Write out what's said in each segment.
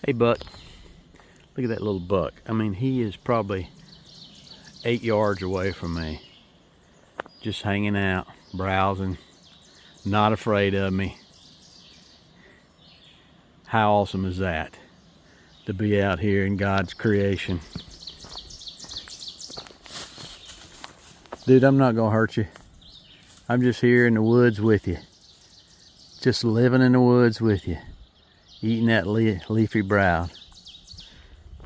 Hey, Buck. Look at that little buck. I mean, he is probably 8 yards away from me. Just hanging out, browsing, not afraid of me. How awesome is that? To be out here in God's creation. Dude, I'm not gonna hurt you. I'm just here in the woods with you. Just living in the woods with you. Eating that leafy browse.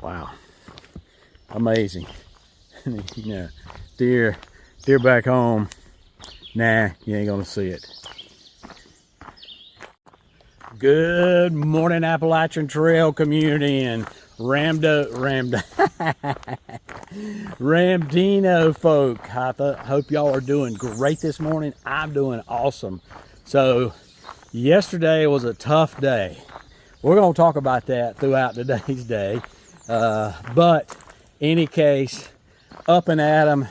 Wow. Amazing. You know, deer back home, nah, you ain't gonna see it. Good morning, Appalachian Trail community and Ramdino folk. I hope y'all are doing great this morning. I'm doing awesome. So yesterday was a tough day. We're going to talk about that throughout today's day. But any case, up and at 'em.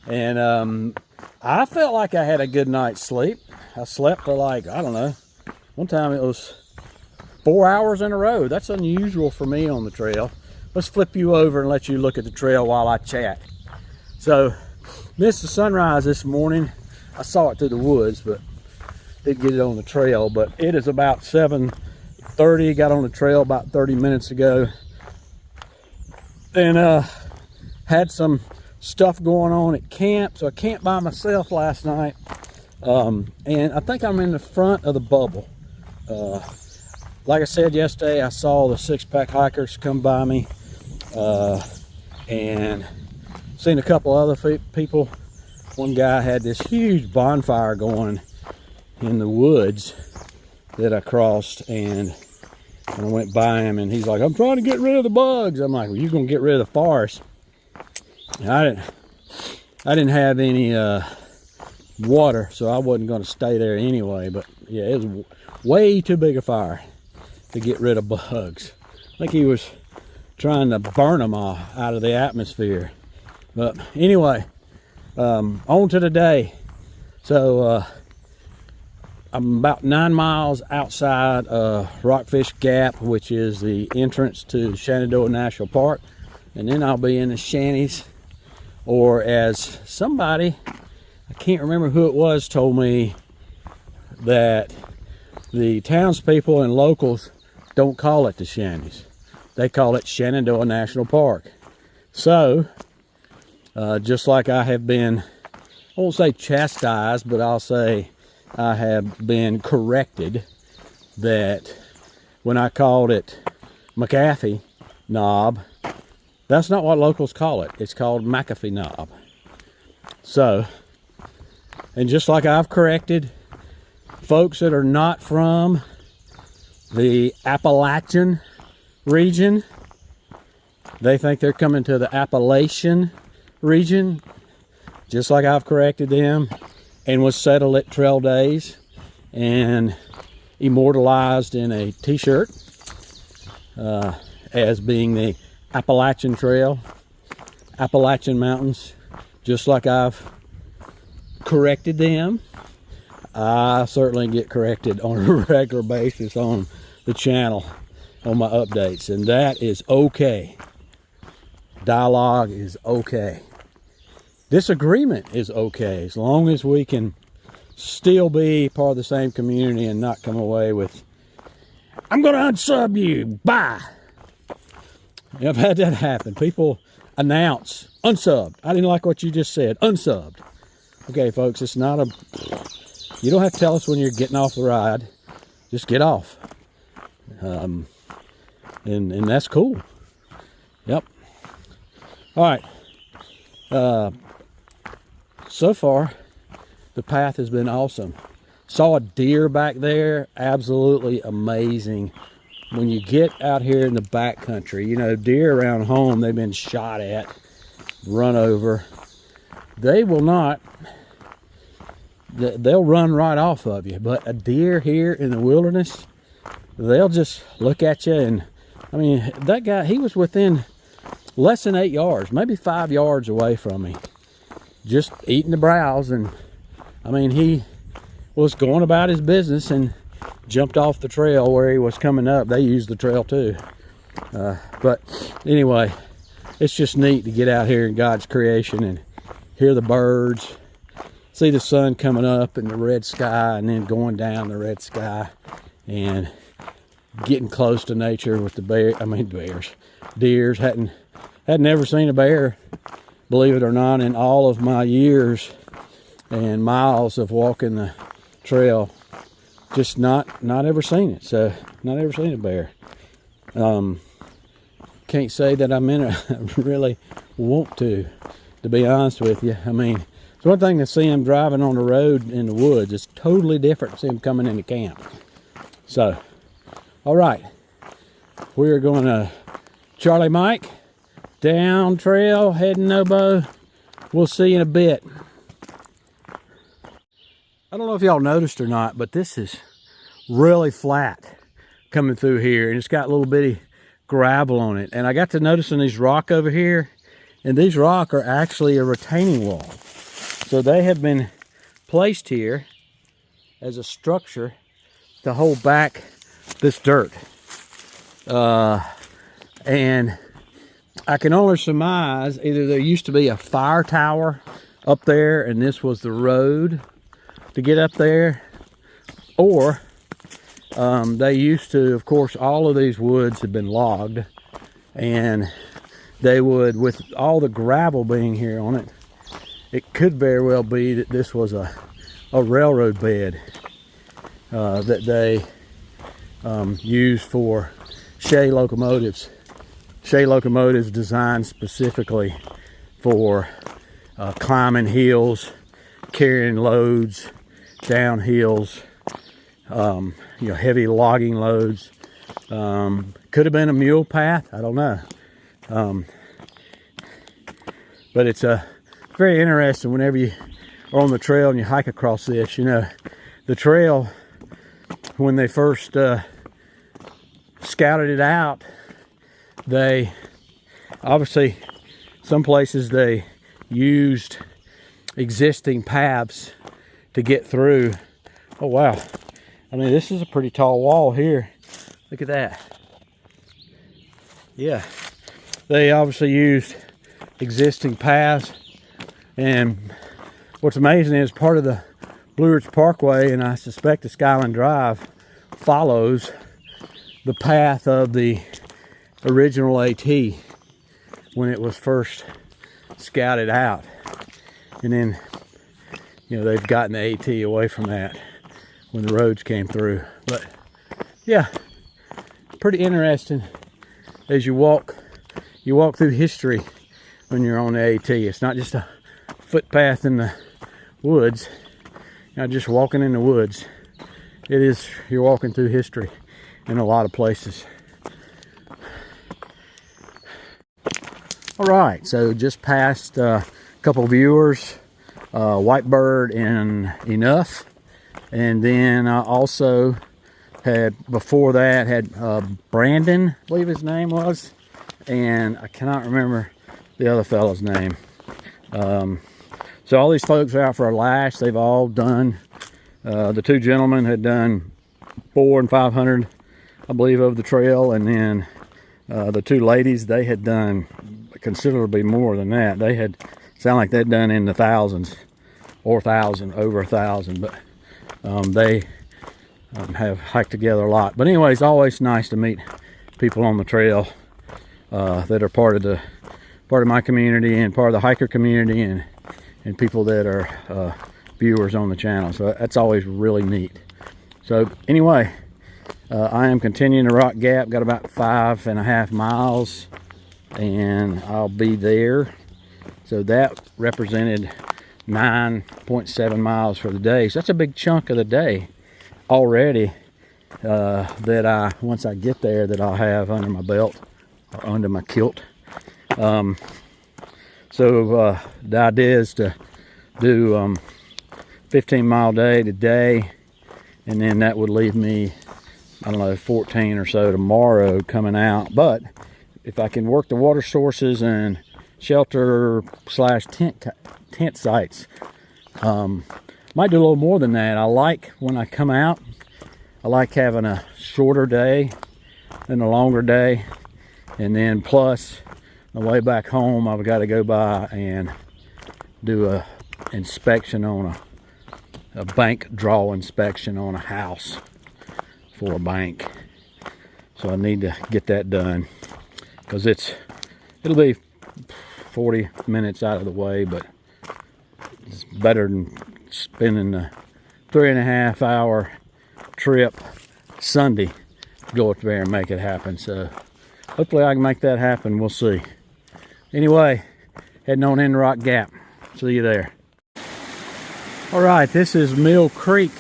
And I felt like I had a good night's sleep. I slept for like, I don't know, one time it was 4 hours in a row. That's unusual for me on the trail. Let's flip you over and let you look at the trail while I chat. So, missed the sunrise this morning. I saw it through the woods, but didn't get it on the trail. But it is about 7:30. Got on the trail about 30 minutes ago. And had some stuff going on at camp. So I camped by myself last night. And I think I'm in the front of the bubble. Like I said yesterday, I saw the 6-pack hikers come by me, and seen a couple other people. One guy had this huge bonfire going in the woods that I crossed, and I went by him, and he's like, "I'm trying to get rid of the bugs." I'm like, "Well, you're gonna get rid of the forest." And I didn't have any water, so I wasn't going to stay there anyway. But yeah, it was way too big a fire to get rid of bugs. I think he was trying to burn them all out of the atmosphere. But anyway, on to the day. So I'm about 9 miles outside Rockfish Gap, which is the entrance to Shenandoah National Park, and then I'll be in the shanties, or as somebody, I can't remember who it was, told me that the townspeople and locals don't call it the shanties. They call it Shenandoah National Park. So, just like I have been, I won't say chastised, but I'll say I have been corrected that when I called it McAfee Knob, that's not what locals call it. It's called McAfee Knob. So, and just like I've corrected folks that are not from the Appalachian region, they think they're coming to the Appalachian region, just like I've corrected them and was settled at Trail Days and immortalized in a t-shirt as being the Appalachian Trail, Appalachian Mountains. Just like I've corrected them, I certainly get corrected on a regular basis on the channel on my updates, and that is okay. Dialogue is okay. Disagreement is okay, as long as we can still be part of the same community and not come away with, "I'm gonna unsub you, bye." I've had that happen. People announce, "Unsubbed. I didn't like what you just said. Unsubbed." Okay, folks, it's not a, you don't have to tell us when you're getting off the ride. Just get off. And that's cool. Yep. All right. So far, the path has been awesome. Saw a deer back there. Absolutely amazing. When you get out here in the back country, you know, deer around home, they've been shot at, run over. They will not, they'll run right off of you. But a deer here in the wilderness, they'll just look at you. And I mean, that guy, he was within less than 8 yards, maybe 5 yards away from me, just eating the browse. And I mean, he was going about his business and jumped off the trail where he was coming up. They used the trail too. But anyway, it's just neat to get out here in God's creation and hear the birds, see the sun coming up in the red sky and then going down the red sky, and getting close to nature with the deers. Hadn't ever seen a bear, believe it or not, in all of my years and miles of walking the trail. Just not ever seen it. So not ever seen a bear. Can't say that I really want to be honest with you. I mean, it's one thing to see them driving on the road in the woods. It's totally different to see them coming into camp. So, all right, we're going to Charlie Mike down trail, heading Nobo. We'll see you in a bit. I don't know if y'all noticed or not, but this is really flat coming through here, and it's got a little bitty gravel on it. And I got to noticing these rock over here, and these rock are actually a retaining wall. So they have been placed here as a structure to hold back this dirt. And I can only surmise either there used to be a fire tower up there and this was the road to get up there, or they used to, of course, all of these woods have been logged, and they would, with all the gravel being here on it, it could very well be that this was a railroad bed that they used for Shay locomotives. Shay locomotives designed specifically for climbing hills, carrying loads down hills, heavy logging loads. Could have been a mule path, I don't know. But it's very interesting whenever you are on the trail and you hike across this. The trail, when they first scouted it out, they obviously, some places they used existing paths to get through. Oh wow, I mean, this is a pretty tall wall here. Look at that. Yeah, they obviously used existing paths, and what's amazing is part of the Blue Ridge Parkway, and I suspect the Skyline Drive, follows the path of the original AT when it was first scouted out. And then, they've gotten the AT away from that when the roads came through. But yeah, pretty interesting as you walk through history when you're on the AT. It's not just a footpath in the woods. You're not just walking in the woods. You're walking through history in a lot of places. All right, so just passed a couple viewers, Whitebird and Enough, and then I also had, before that, had Brandon, I believe his name was, and I cannot remember the other fellow's name. So all these folks are out for a lash. They've all done, the two gentlemen had done 400 and 500, I believe, of the trail, and then the two ladies, they had done considerably more than that. They had, sound like they'd done in the thousands, or over 1,000, but they have hiked together a lot. But anyway, it's always nice to meet people on the trail that are part of my community and part of the hiker community, and people that are viewers on the channel. So that's always really neat. So anyway, I am continuing the Rock Gap. Got about 5.5 miles, and I'll be there. So that represented 9.7 miles for the day. So that's a big chunk of the day already that once I get there, that I'll have under my belt or under my kilt. So the idea is to do 15-mile day today, and then that would leave me, I don't know, 14 or so tomorrow coming out. But if I can work the water sources and shelter / tent sites, might do a little more than that. I like, when I come out, I like having a shorter day than a longer day. And then plus, on the way back home, I've got to go by and do a inspection on a bank draw inspection on a house for a bank. So I need to get that done, because it'll be 40 minutes out of the way, but it's better than spending a 3.5 hour trip Sunday to go up there and make it happen. So hopefully I can make that happen. We'll see. Anyway, heading on into Rock Gap. See you there. All right, this is Mill Creek,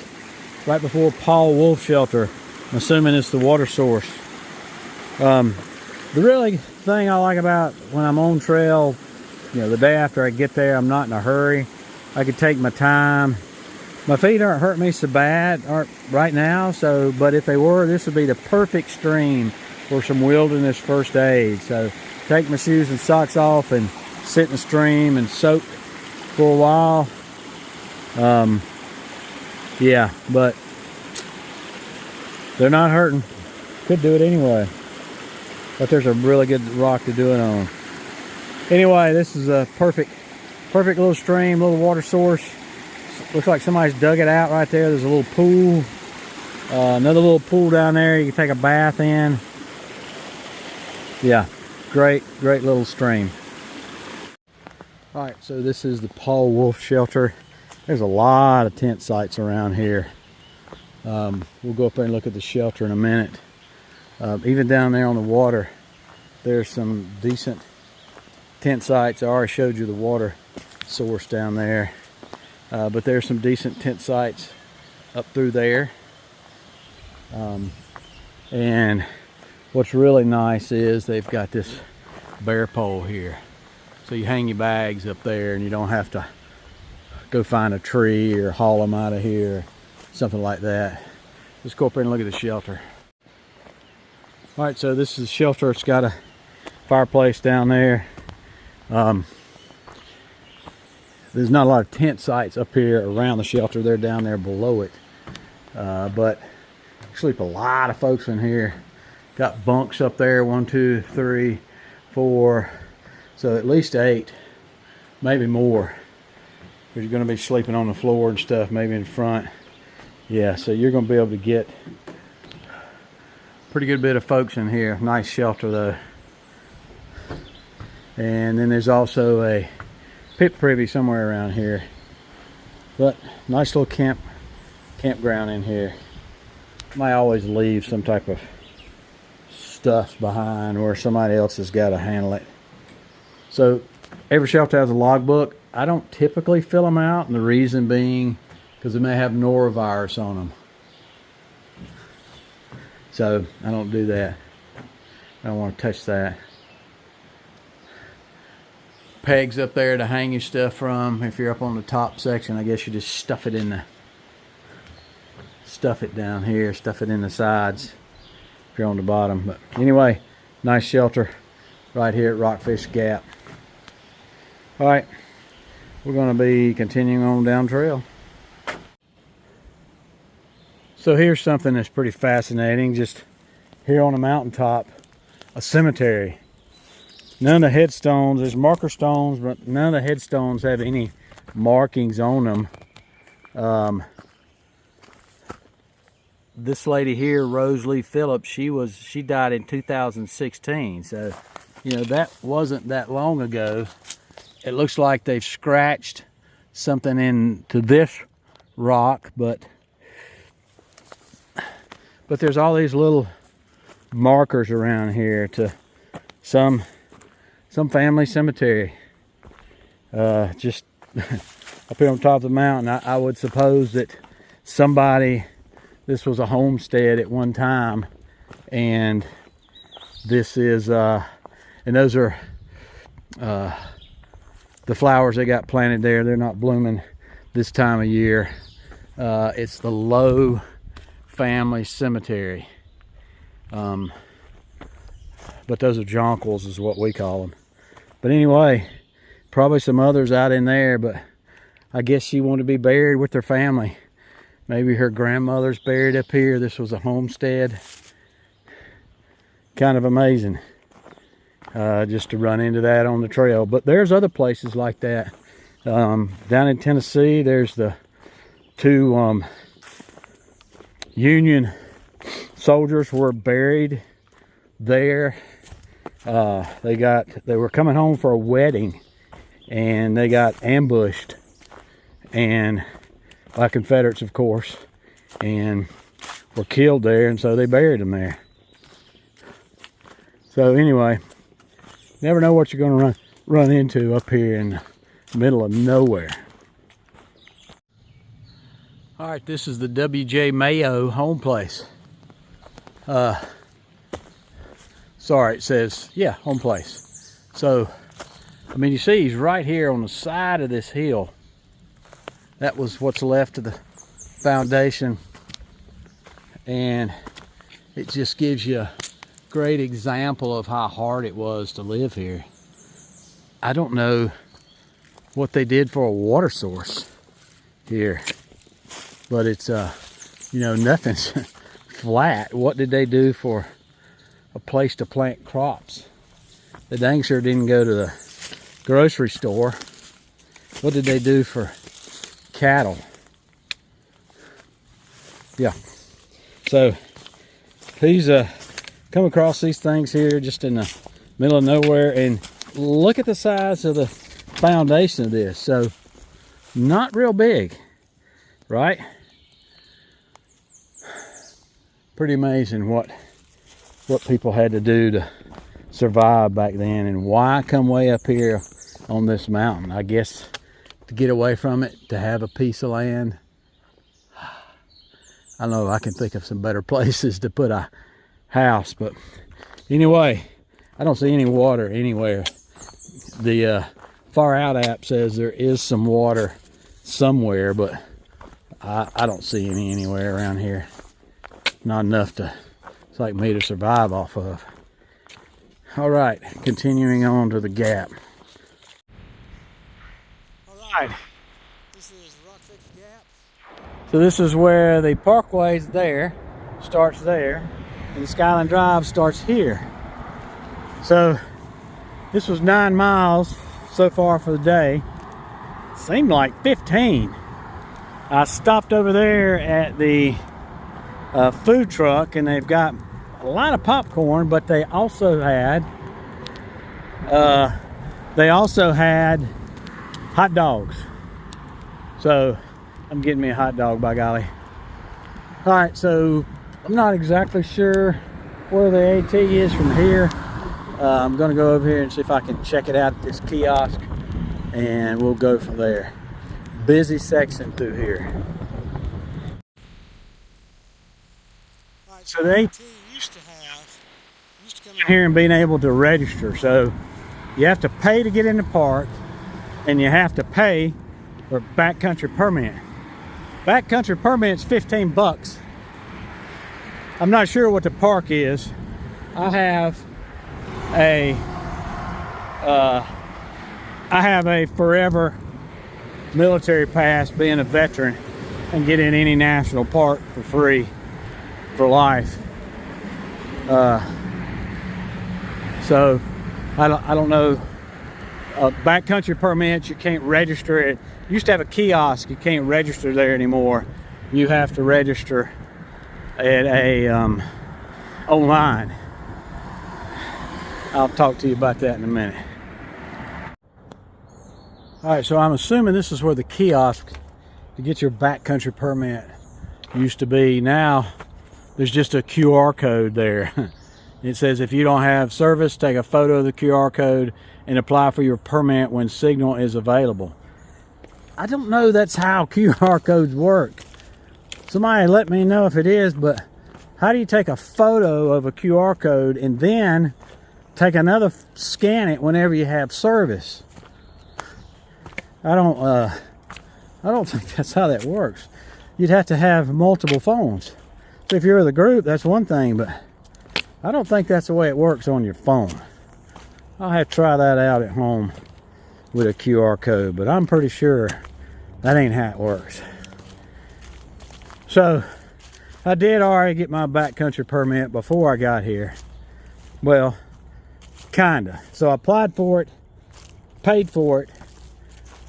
right before Paul Wolf Shelter. I'm assuming it's the water source. The really thing I like about when I'm on trail, you know, the day after I get there, I'm not in a hurry. I could take my time. My feet aren't hurting me so bad right now, so, but if they were, this would be the perfect stream for some wilderness first aid. So take my shoes and socks off and sit in the stream and soak for a while. Yeah, but they're not hurting. Could do it anyway, but there's a really good rock to do it on. Anyway, this is a perfect little stream, little water source. Looks like somebody's dug it out right there. There's a little pool, another little pool down there you can take a bath in. Yeah, great little stream. All right, so this is the Paul Wolf Shelter. There's a lot of tent sites around here. We'll go up there and look at the shelter in a minute. Even down there on the water, there's some decent tent sites. I already showed you the water source down there. But there's some decent tent sites up through there. And what's really nice is they've got this bear pole here. So you hang your bags up there and you don't have to go find a tree or haul them out of here, something like that. Let's go up there and look at the shelter. All right, so this is the shelter. It's got a fireplace down there. There's not a lot of tent sites up here around the shelter. They're down there below it. But sleep a lot of folks in here. Got bunks up there, 1, 2, 3, 4. So at least 8, maybe more. Because you're going to be sleeping on the floor and stuff, maybe in front. Yeah, so you're going to be able to get a pretty good bit of folks in here. Nice shelter though. And then there's also a pit privy somewhere around here. But nice little campground in here. Might always leave some type of stuff behind where somebody else has got to handle it. So every shelter has a logbook. I don't typically fill them out, and the reason being because they may have norovirus on them. So I don't do that. I don't want to touch that. Pegs up there to hang your stuff from. If you're up on the top section, I guess you just stuff it down here, stuff it in the sides if you're on the bottom. But anyway, nice shelter right here at Rockfish Gap. All right, we're going to be continuing on down trail. So here's something that's pretty fascinating. Just here on the mountaintop, a cemetery. None of the headstones, there's marker stones, but none of the headstones have any markings on them. This lady here, Rosalie Phillips, she died in 2016. So, you know, that wasn't that long ago. It looks like they've scratched something into this rock, but there's all these little markers around here to some family cemetery. Just up here on top of the mountain. I would suppose that this was a homestead at one time, and this is and those are the flowers they got planted there. They're not blooming this time of year. It's the Lowe family cemetery. But those are jonquils is what we call them. But anyway, probably some others out in there, but I guess she wanted to be buried with her family. Maybe her grandmother's buried up here. This was a homestead. Kind of amazing. just to run into that on the trail. But there's other places like that. Down in Tennessee, there's the two Union soldiers were buried there. They were coming home for a wedding, and they got ambushed and by Confederates, of course, and were killed there, and so they buried them there. So anyway, never know what you're going to run into up here in the middle of nowhere. All right, this is the W.J. Mayo home place. Sorry, it says, yeah, home place. So, I mean, you see he's right here on the side of this hill. That was what's left of the foundation. And it just gives you a great example of how hard it was to live here. I don't know what they did for a water source here, but it's, you know, nothing's flat. What did they do for a place to plant crops? They dang sure didn't go to the grocery store. What did they do for cattle? Yeah. So please come across these things here just in the middle of nowhere, and look at the size of the foundation of this. So not real big, right? Pretty amazing what people had to do to survive back then, and why come way up here on this mountain. I guess to get away from it, to have a piece of land. I don't know, I can think of some better places to put a house, but anyway, I don't see any water anywhere. The Far Out app says there is some water somewhere, but I don't see any anywhere around here. Not enough to, it's like me, to survive off of. All right, continuing on to the gap. All right, this is Rockfish Gap. So this is where the parkway's there, starts there, and the Skyline Drive starts here. So this was 9 miles so far for the day. Seemed like 15. I stopped over there at the food truck, and they've got a lot of popcorn, but they also had hot dogs. So I'm getting me a hot dog, by golly. All right, so I'm not exactly sure where the AT is from here. I'm gonna go over here and see if I can check it out at this kiosk, and we'll go from there. Busy section through here. So the AT used to come in here and being able to register. So you have to pay to get in the park, and you have to pay for backcountry permit. Backcountry permit's 15 bucks. I'm not sure what the park is. I have a forever military pass, being a veteran, and get in any national park for free for life. So I don't know. Backcountry permits, you can't register it. You used to have a kiosk, you can't register there anymore. You have to register at a online. I'll talk to you about that in a minute. All right, so I'm assuming this is where the kiosk to get your backcountry permit used to be. Now there's just a QR code there. It says if you don't have service, take a photo of the QR code and apply for your permit when signal is available. I don't know that's how QR codes work. Somebody let me know if it is, but how do you take a photo of a QR code and then take another, scan it whenever you have service? I don't think that's how that works. You'd have to have multiple phones. So if you're with a group, that's one thing, but I don't think that's the way it works on your phone. I'll have to try that out at home with a QR code, but I'm pretty sure that ain't how it works. So I did already get my backcountry permit before I got here. Well, kinda. So I applied for it, paid for it,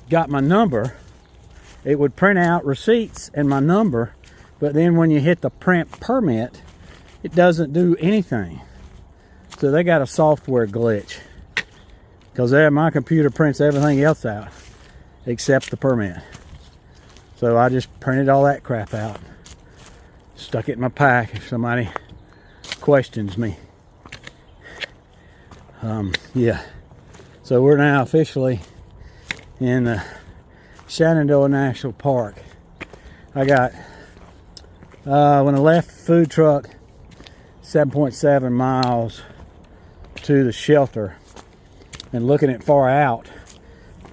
got my number. It would print out receipts and my number, but then when you hit the print permit, it doesn't do anything. So they got a software glitch, because my computer prints everything else out except the permit. So I just printed all that crap out, stuck it in my pack if somebody questions me. Yeah, so we're now officially in the Shenandoah National Park. I got, when I left the food truck, 7.7 miles to the shelter, and looking at far out,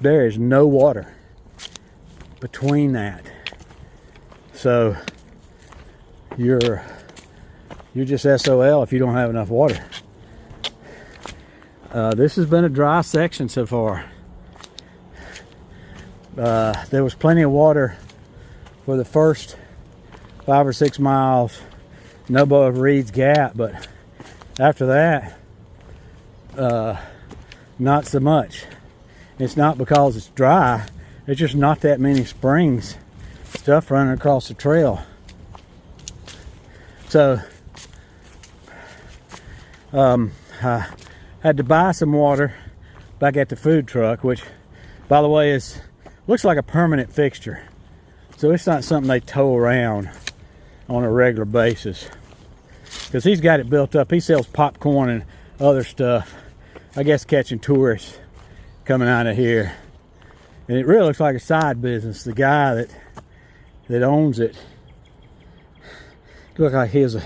there is no water between that. So you're just SOL if you don't have enough water. This has been a dry section so far. There was plenty of water for the first 5 or 6 miles, no above Reed's Gap, but after that, not so much. It's not because it's dry, it's just not that many springs, stuff running across the trail. So I had to buy some water back at the food truck, which, by the way, looks like a permanent fixture. So it's not something they tow around on a regular basis, because he's got it built up. He sells popcorn and other stuff, I guess, catching tourists coming out of here. And it really looks like a side business. The guy that owns it looks like he's a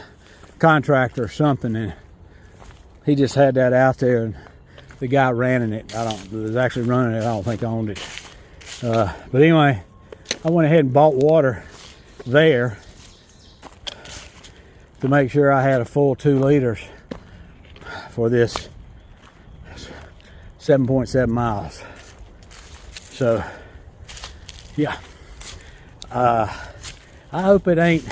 contractor or something, and he just had that out there, and the guy running it, was actually running it, I don't think owned it. But anyway, I went ahead and bought water there to make sure I had a full 2 liters for this 7.7 miles. So yeah, I hope it ain't,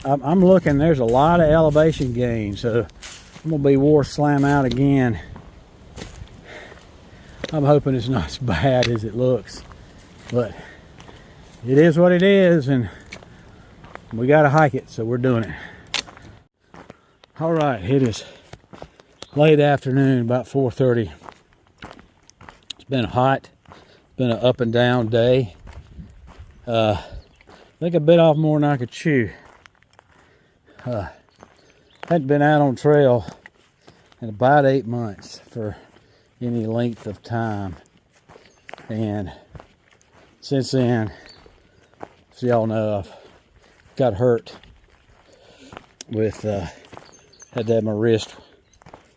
I'm looking, there's a lot of elevation gain, so I'm gonna be war slam out again. I'm hoping it's not as bad as it looks, but it is what it is, and we gotta hike it, so we're doing it. All right, it is late afternoon, about 4:30. It's been hot, been an up and down day. I think I bit off more than I could chew. Hadn't been out on trail in about 8 months for any length of time, and since then, as y'all know, I've got hurt with had to have my wrist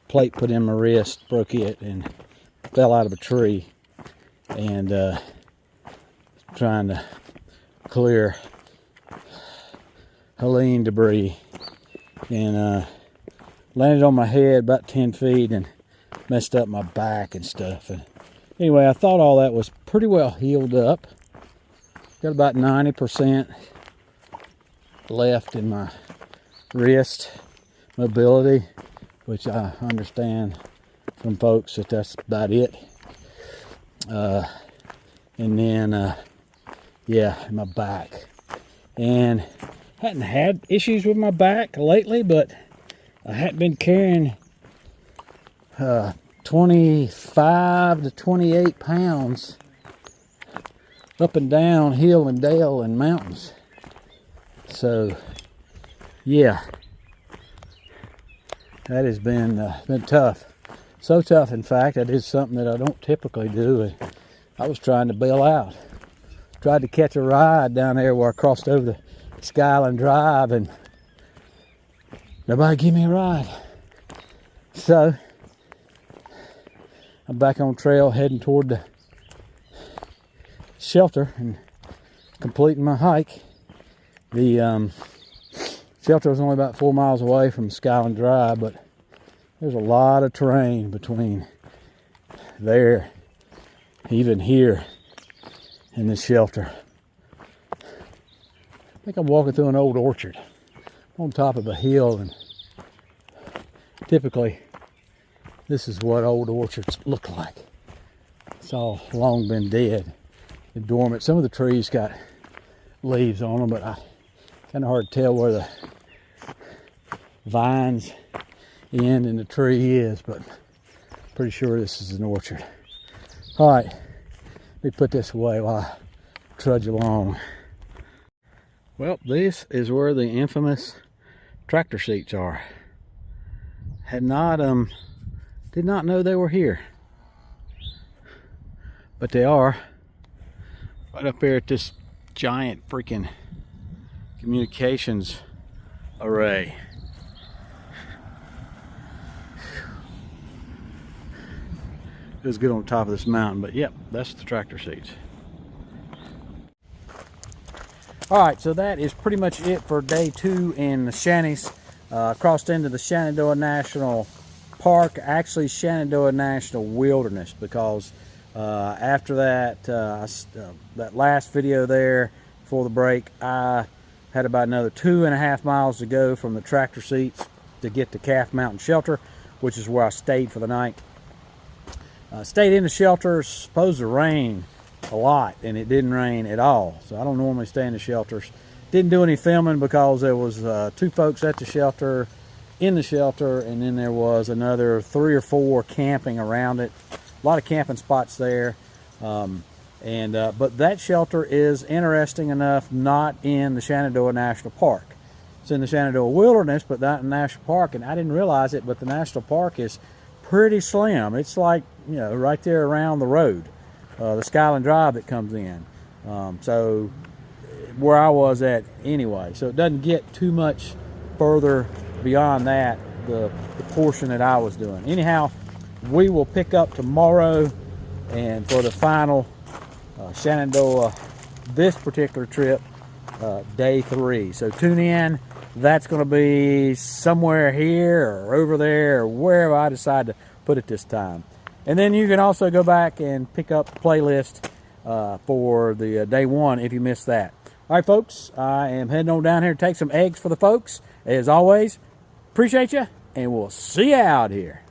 plate put in my wrist, broke it, and fell out of a tree, and trying to clear Helene debris, and landed on my head about 10 feet and messed up my back and stuff. And anyway, I thought all that was pretty well healed up. Got about 90% left in my wrist mobility, which I understand from folks that that's about it. And then yeah, my back, and hadn't had issues with my back lately, but I hadn't been carrying 25 to 28 pounds up and down hill and dale and mountains. So yeah, that has been tough. So tough, in fact, I did something that I don't typically do. I was trying to bail out. Tried to catch a ride down there where I crossed over the Skyline Drive, and nobody give me a ride. So I'm back on trail heading toward the shelter and completing my hike. The shelter was only about 4 miles away from Skyline Drive, but there's a lot of terrain between there, even here in the shelter. I think I'm walking through an old orchard on top of a hill, and typically This is what old orchards look like. It's all long been dead and dormant. Some of the trees got leaves on them, but I kind of hard to tell where the vines end and the tree is, but pretty sure this is an orchard. All right, let me put this away while I trudge along. Well, this is where the infamous tractor seats are. Did not know they were here, but they are right up here at this giant freaking communications array. It was good on top of this mountain, but yep, that's the tractor seats. All right, so that is pretty much it for day 2 in the Shannies. Crossed into the Shenandoah National Park, actually Shenandoah National Wilderness, because after that that last video there before the break, I had about another 2.5 miles to go from the tractor seats to get to Calf Mountain Shelter, which is where I stayed for the night. Stayed in the shelter. It's supposed to rain a lot, and it didn't rain at all, so I don't normally stay in the shelters. Didn't do any filming because there was 2 folks at the shelter, in the shelter, and then there was another 3 or 4 camping around it. A lot of camping spots there, but that shelter is interesting enough not in the Shenandoah National Park. It's in the Shenandoah Wilderness, but not in the National Park, and I didn't realize it, but the National Park is pretty slim. It's like, you know, right there around the road, the Skyland Drive that comes in. So where I was at anyway, so it doesn't get too much further beyond that, the portion that I was doing. Anyhow, we will pick up tomorrow and for the final Shenandoah, this particular trip, day 3. So tune in. That's going to be somewhere here or over there or wherever I decide to put it this time. And then you can also go back and pick up the playlist for the day 1 if you missed that. All right, folks, I am heading on down here to take some eggs for the folks. As always, appreciate you, and we'll see you out here.